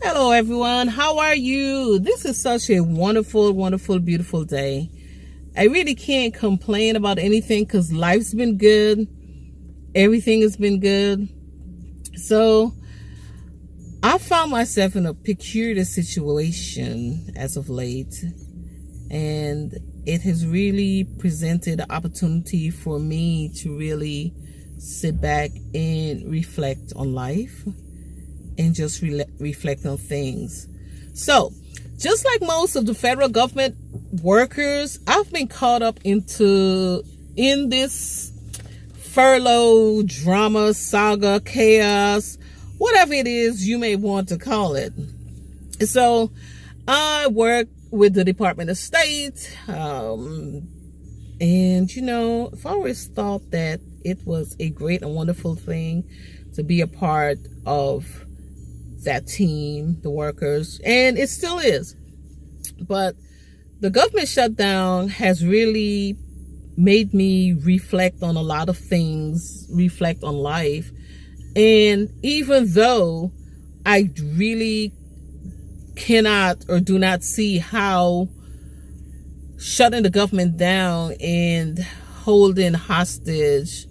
Hello everyone, how are you? This is such a wonderful, beautiful day. I really can't complain about anything because life's been good. Everything has been good. So I found myself in a peculiar situation as of late, and it has really presented an opportunity for me to really sit back and reflect on life and just reflect on things. So, just like most of the federal government workers, I've been caught up in this furlough drama, saga, chaos, whatever it is you may want to call it. So, I work with the Department of State, and I've always thought that it was a great and wonderful thing to be a part of that team, the workers, and it still is. But the government shutdown has really made me reflect on a lot of things, reflect on life. And even though I really cannot or do not see how shutting the government down and holding hostage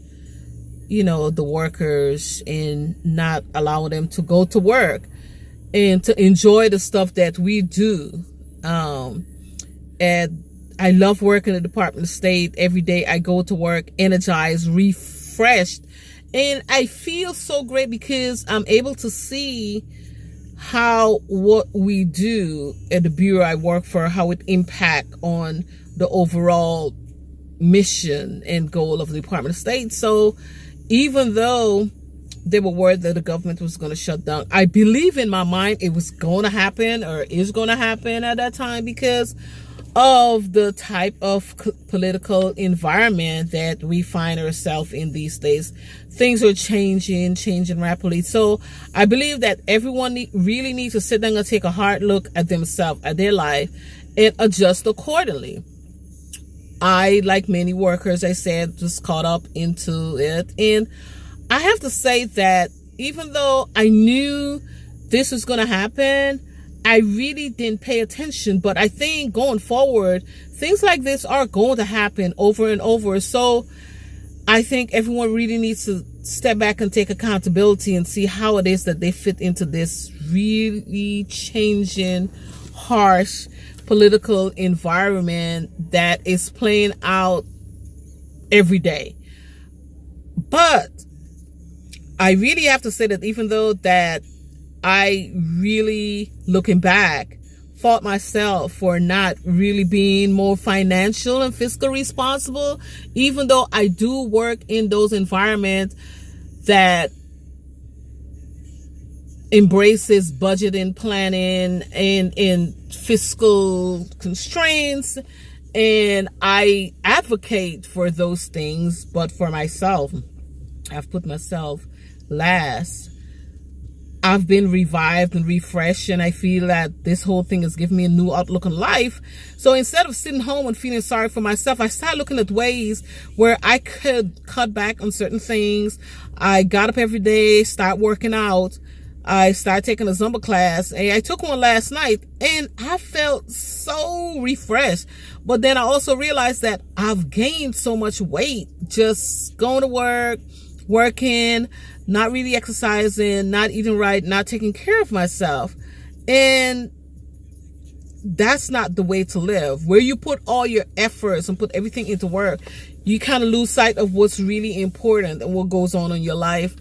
the workers and not allowing them to go to work and to enjoy the stuff that we do. And I love working at the Department of State. Every day I go to work energized, refreshed, and I feel so great because I'm able to see how what we do at the bureau I work for, how it impact on the overall mission and goal of the Department of State. So even though they were worried that the government was going to shut down, I believe in my mind it was going to happen or is going to happen at that time because of the type of political environment that we find ourselves in these days. Things are changing rapidly. So I believe that everyone really needs to sit down and take a hard look at themselves, at their life, and adjust accordingly. I, like many workers, I said, just caught up into it. And I have to say that even though I knew this was going to happen, I really didn't pay attention. But I think going forward, things like this are going to happen over and over. So I think everyone really needs to step back and take accountability and see how it is that they fit into this really changing, harsh political environment that is playing out every day. But I really have to say that even though that I really, looking back, fault myself for not really being more financial and fiscal responsible, even though I do work in those environments that embraces budgeting, planning, and fiscal constraints, and I advocate for those things. But for myself, I've put myself last. I've been revived and refreshed, and I feel that this whole thing has given me a new outlook on life. So instead of sitting home and feeling sorry for myself, I started looking at ways where I could cut back on certain things. I got up every day, start working out. I started taking a Zumba class, and I took one last night, and I felt so refreshed. But then I also realized that I've gained so much weight just going to work, working, not really exercising, not eating right, not taking care of myself. And that's not the way to live. Where you put all your efforts and put everything into work, you kind of lose sight of what's really important and what goes on in your life.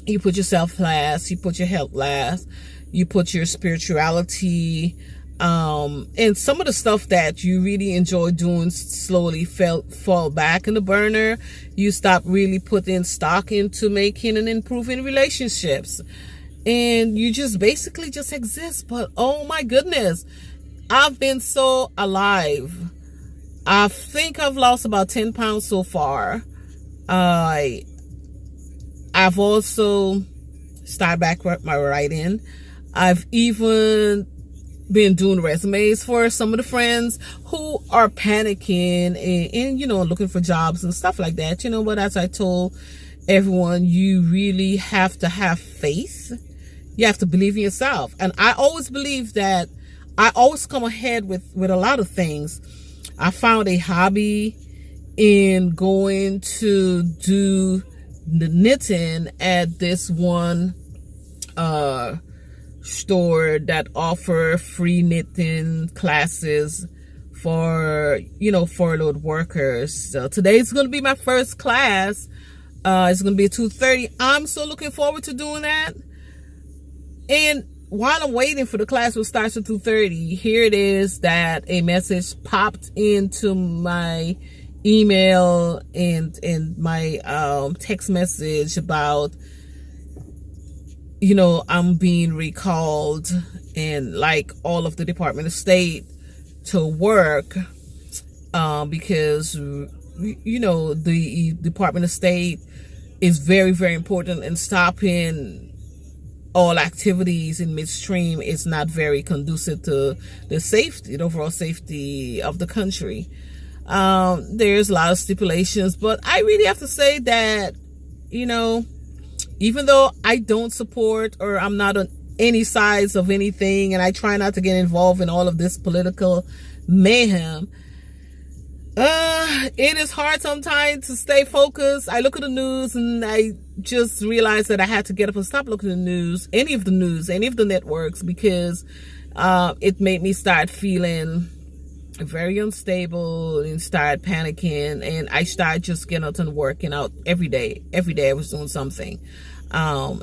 You put yourself last, you put your health last, you put your spirituality, and some of the stuff that you really enjoy doing slowly fall back in the burner. You stop really putting stock into making and improving relationships, and you just basically just exist. But oh my goodness, I've been so alive. I think I've lost about 10 pounds so far. I've also started back with my writing. I've even been doing resumes for some of the friends who are panicking and looking for jobs and stuff like that. But as I told everyone, you really have to have faith You have to believe in yourself. And I always believe that I always come ahead with a lot of things. I found a hobby in going to do the knitting at this one store that offer free knitting classes for, furloughed workers. So today's going to be my first class. It's going to be at 2:30. I'm so looking forward to doing that. And while I'm waiting for the class to start at 2:30, here it is that a message popped into my email and my text message about, I'm being recalled and like all of the Department of State to work because, the Department of State is very, very important in stopping all activities in midstream. Is not very conducive to the overall safety of the country. There's a lot of stipulations, but I really have to say that, even though I don't support or I'm not on any sides of anything, and I try not to get involved in all of this political mayhem, it is hard sometimes to stay focused. I look at the news and I just realized that I had to get up and stop looking at the news, any of the networks, because it made me start feeling very unstable and start panicking, and I started just getting out and working out every day. I was doing something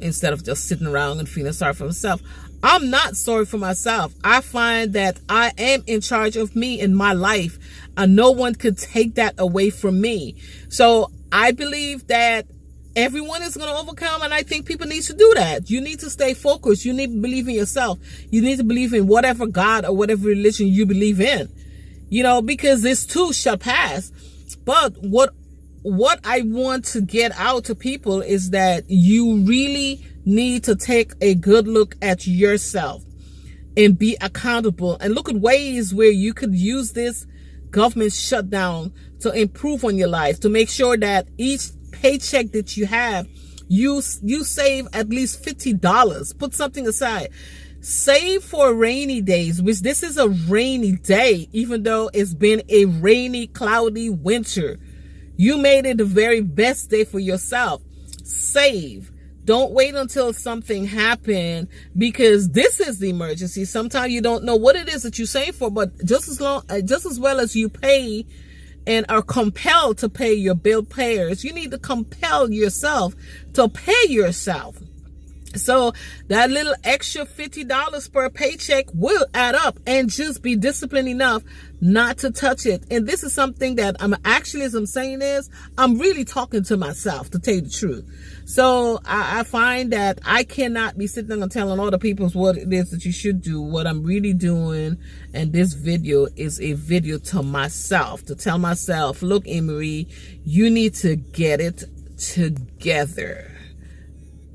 instead of just sitting around and feeling sorry for myself. I'm not sorry for myself. I find that I am in charge of me in my life, and no one could take that away from me. So I believe that everyone is going to overcome, and I think people need to do that. You need to stay focused. You need to believe in yourself. You need to believe in whatever God or whatever religion you believe in, because this too shall pass. But what I want to get out to people is that you really need to take a good look at yourself and be accountable, and look at ways where you could use this government shutdown to improve on your life, to make sure that each paycheck that you have, you save at least $50. Put something aside. Save for rainy days, which this is a rainy day, even though it's been a rainy, cloudy winter. You made it the very best day for yourself. Save. Don't wait until something happened, because this is the emergency. Sometimes you don't know what it is that you save for, but just as well as you pay and are compelled to pay your bill payers, you need to compel yourself to pay yourself. So that little extra $50 per paycheck will add up, and just be disciplined enough not to touch it. And this is something that as I'm saying this, I'm really talking to myself, to tell you the truth. So I find that I cannot be sitting and telling other people what it is that you should do. What I'm really doing, and this video is a video to myself, to tell myself, look, Emery, you need to get it together.